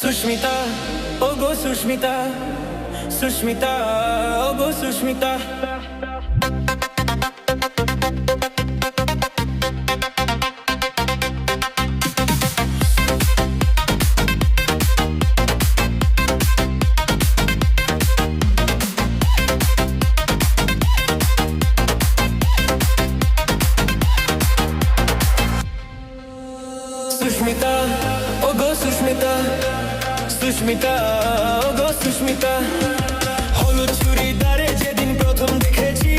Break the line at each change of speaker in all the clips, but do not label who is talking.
সুস্মিতা, ওগো সুস্মিতা, সুস্মিতা, ওগো সুস্মিতা। সুস্মিতা, ওগো সুস্মিতা, সুস্মিতা, ওগো সুস্মিতা। হলুদ চুড়িদারে যেদিন প্রথম দেখেছি,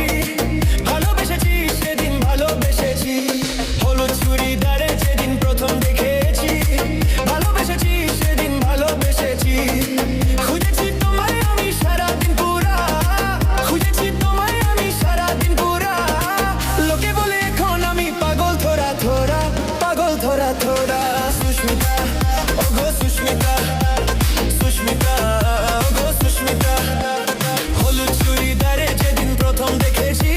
ভালোবেসেছি সেদিন ভালোবেসেছি। হলুদ চুড়িদারে যেদিন প্রথম দেখেছি, ভালোবেসেছি সেদিন ভালোবেসেছি। খুঁজেছি তোমায় আমি সারাদিন পুরা, খুঁজেছি তোমায় আমি সারাদিন পুরা। লোকে বলে এখন আমি পাগল থোড়া থোড়া, পাগল থোড়া থোড়া। সুস্মিতা, ওগো সুস্মিতা, সুস্মিতা, ওগো সুস্মিতা। হলুদ চুড়িদারে যেদিন প্রথম দেখেছি,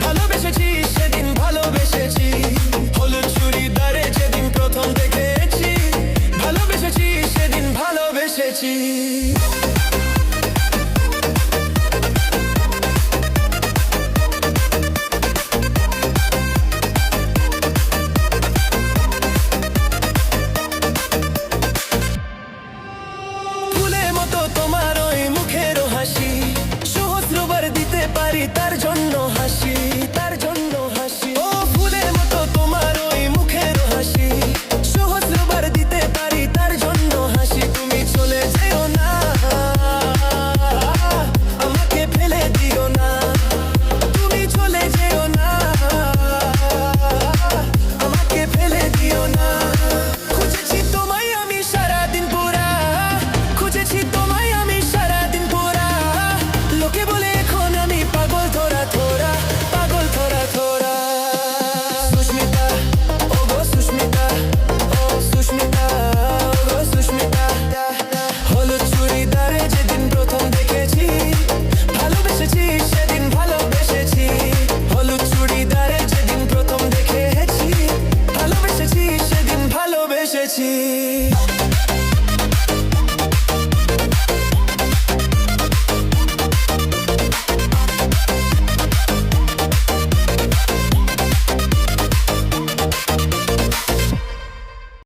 ভালোবেসেছি সেদিন ভালোবেসেছি। হলুদ চুড়িদারে যেদিন প্রথম দেখেছি, ভালোবেসেছি সেদিন ভালোবেসেছি।